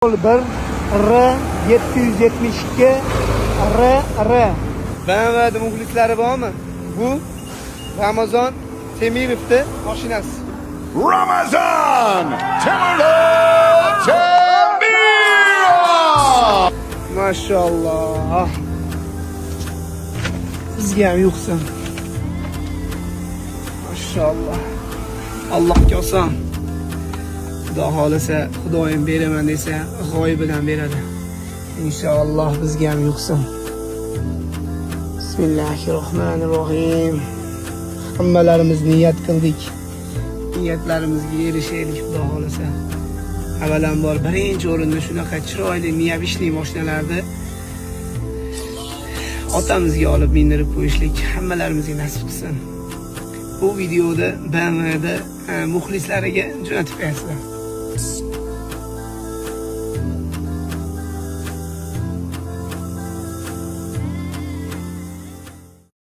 1 R 772 R. BMW muxlislari bormi? Bu Ramazon Temirovning mashinasi. Ramazon Temirov! Maşallah. Sizga ham yo'qsan. Maşallah. Allohga oson. Xudo xolasa, Xudoyim beraman desa, g'oyibidan beradi. Inshaalloh bizga ham yo'qsin. Bismillahirrohmanirrohim. Hammalarimiz niyat qildik. Niyatlarimizga erishaylik Xudo xolasa. Avvalambor birinchi o'rinda shunaqa chiroyli miyavishli mashinalarni otamizga olib mindirib qo'yishlik hammalarimizga nasib qilsin. Bu videoda BMWda muxlislariga jo'natib qo'yasizlar.